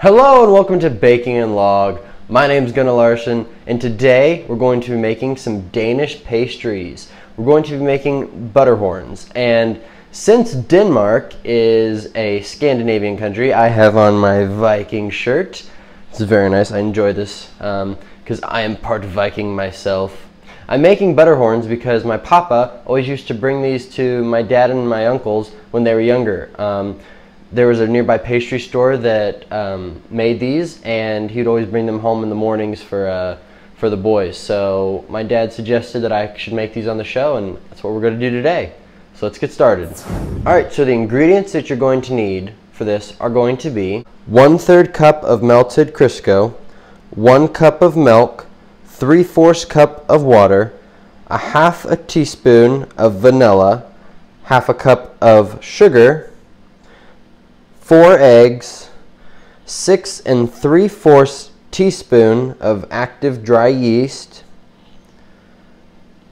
Hello and welcome to Baking and Log. My name is Gunnar Larson and today we're going to be making some Danish pastries. We're going to be making Butterhorns, and since Denmark is a Scandinavian country, I have on my Viking shirt. This is very nice. I enjoy this because I am part Viking myself. I'm making Butterhorns because my papa always used to bring these to my dad and my uncles when they were younger. There was a nearby pastry store that made these, and he'd always bring them home in the mornings for the boys. So my dad suggested that I should make these on the show, and that's what we're going to do today. So let's get started. Alright, so the ingredients that you're going to need for this are going to be 1/3 cup of melted crisco, 1 cup of milk, 3/4 cup of water, 1/2 teaspoon of vanilla, 1/2 cup of sugar, 4 eggs, 6 3/4 teaspoon of active dry yeast,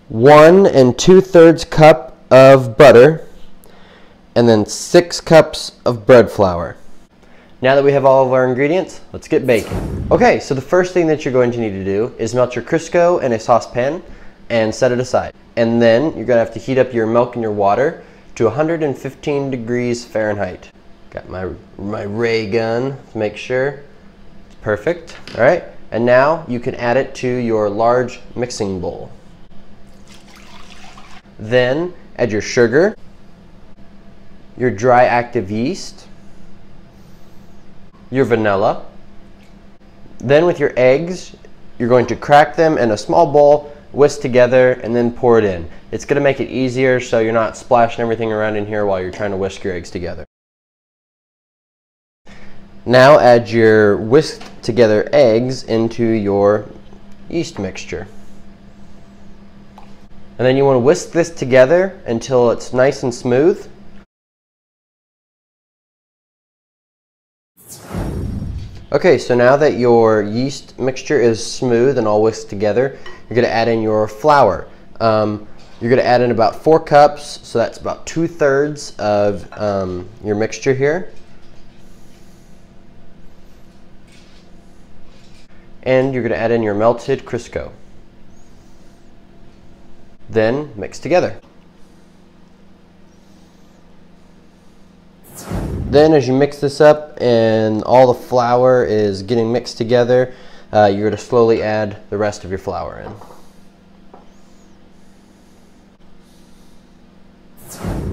1 2/3 cup of butter, and then 6 cups of bread flour. Now that we have all of our ingredients, let's get baking. Okay, so the first thing that you're going to need to do is melt your crisco in a saucepan and set it aside. And then you're going to have to heat up your milk and your water to 115 degrees Fahrenheit. Got my ray gun to make sure it's perfect. All right, and now you can add it to your large mixing bowl. Then add your sugar, your dry active yeast, your vanilla. Then with your eggs, you're going to crack them in a small bowl, whisk together, and then pour it in. It's going to make it easier so you're not splashing everything around in here while you're trying to whisk your eggs together. Now add your whisked together eggs into your yeast mixture. And then you want to whisk this together until it's nice and smooth. Okay, so now that your yeast mixture is smooth and all whisked together, you're going to add in your flour. You're going to add in about 4 cups, so that's about 2/3 of your mixture here. And you're going to add in your melted crisco. Then mix together. Then as you mix this up and all the flour is getting mixed together, you're going to slowly add the rest of your flour in.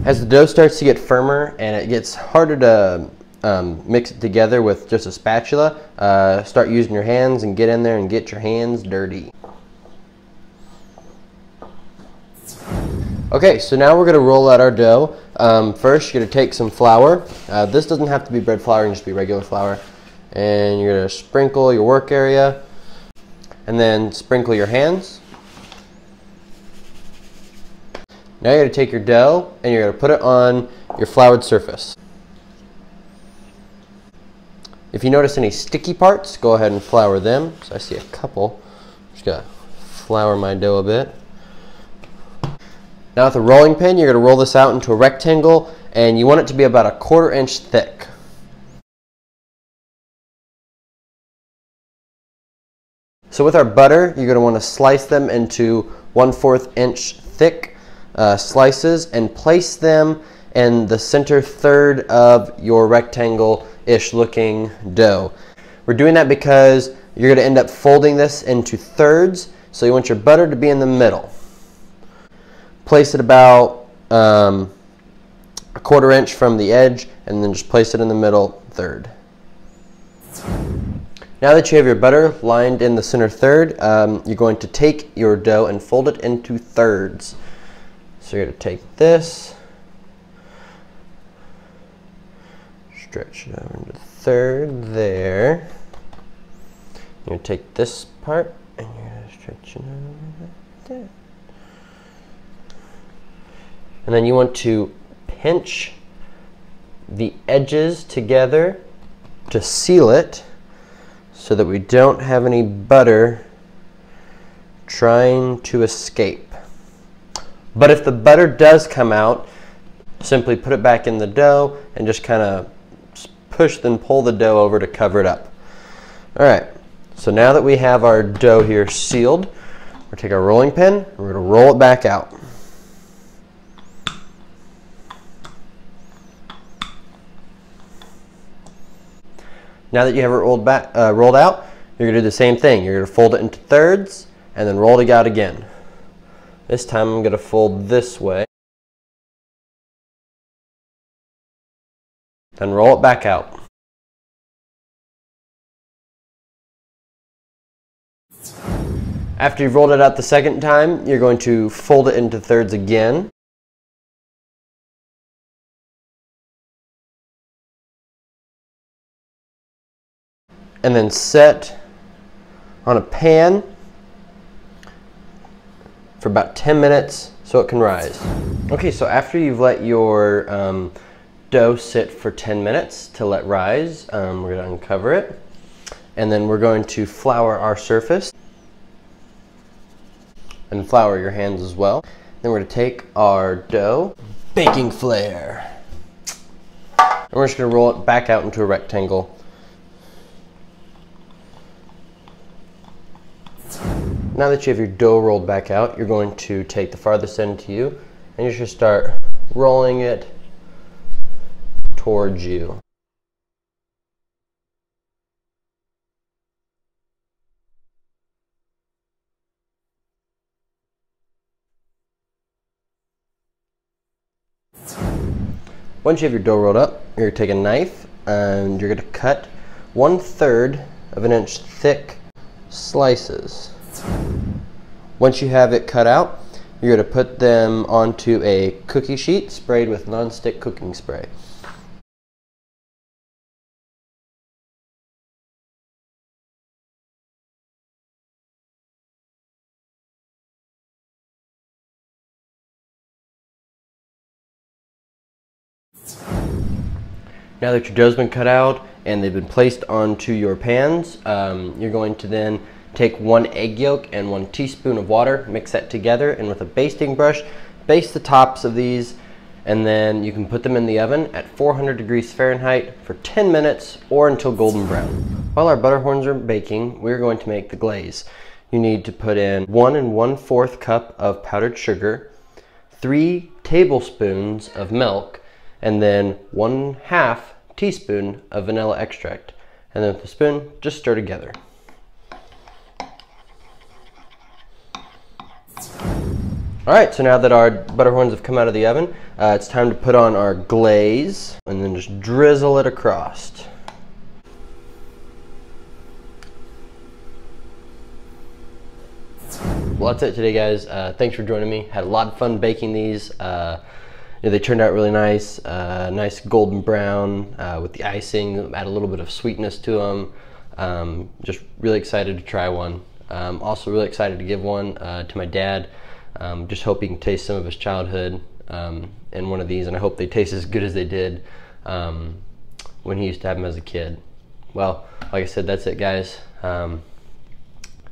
As the dough starts to get firmer and it gets harder to mix it together with just a spatula, start using your hands and get in there and get your hands dirty. Okay, so now we're going to roll out our dough. First, you're going to take some flour. This doesn't have to be bread flour, it can just be regular flour. And you're going to sprinkle your work area, and then sprinkle your hands. Now you're going to take your dough and you're going to put it on your floured surface. If you notice any sticky parts, go ahead and flour them. So I see a couple. Just going to flour my dough a bit. Now with a rolling pin, you're going to roll this out into a rectangle, and you want it to be about 1/4 inch thick. So with our butter, you're going to want to slice them into 1/4 inch thick slices and place them in the center third of your rectangle-ish looking dough. We're doing that because you're going to end up folding this into thirds, so you want your butter to be in the middle. Place it about 1/4 inch from the edge, and then just place it in the middle third. Now that you have your butter lined in the center third, you're going to take your dough and fold it into thirds. So you're going to take this, stretch it over into third there. You're going to take this part and you're going to stretch it over there. And then you want to pinch the edges together to seal it so that we don't have any butter trying to escape. But if the butter does come out, simply put it back in the dough and just kind of push, then pull the dough over to cover it up. All right, so now that we have our dough here sealed, we're gonna take our rolling pin and we're gonna roll it back out. Now that you have it rolled out, you're gonna do the same thing. You're gonna fold it into thirds and then roll it out again. This time I'm gonna fold this way. Then roll it back out. After you've rolled it out the second time, you're going to fold it into thirds again. And then set on a pan for about 10 minutes so it can rise. Okay, so after you've let your dough sit for 10 minutes to let rise, we're going to uncover it. And then we're going to flour our surface. And flour your hands as well. Then we're going to take our dough, baking flare. And we're just going to roll it back out into a rectangle. Now that you have your dough rolled back out, you're going to take the farthest end to you and you should start rolling it towards you. Once you have your dough rolled up, you're going to take a knife and you're going to cut 1/3 of an inch thick slices. Once you have it cut out, you're going to put them onto a cookie sheet sprayed with non-stick cooking spray. Now that your dough's been cut out and they've been placed onto your pans, you're going to then take 1 egg yolk and 1 teaspoon of water, mix that together, and with a basting brush, baste the tops of these, and then you can put them in the oven at 400 degrees Fahrenheit for 10 minutes or until golden brown. While our butterhorns are baking, we're going to make the glaze. You need to put in 1 1/4 cup of powdered sugar, 3 tablespoons of milk, and then 1/2 teaspoon of vanilla extract. And then with the spoon, just stir together. Alright, so now that our butterhorns have come out of the oven, it's time to put on our glaze and then just drizzle it across. Well, that's it today, guys. Thanks for joining me. Had a lot of fun baking these. They turned out really nice, nice golden brown with the icing, add a little bit of sweetness to them. Just really excited to try one. Also really excited to give one to my dad. Just hope he can taste some of his childhood in one of these, and I hope they taste as good as they did when he used to have them as a kid. Well, like I said, that's it, guys.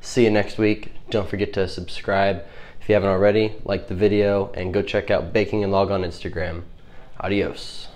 See you next week. Don't forget to subscribe if you haven't already, like the video, and go check out Baking and Log on Instagram. Adios.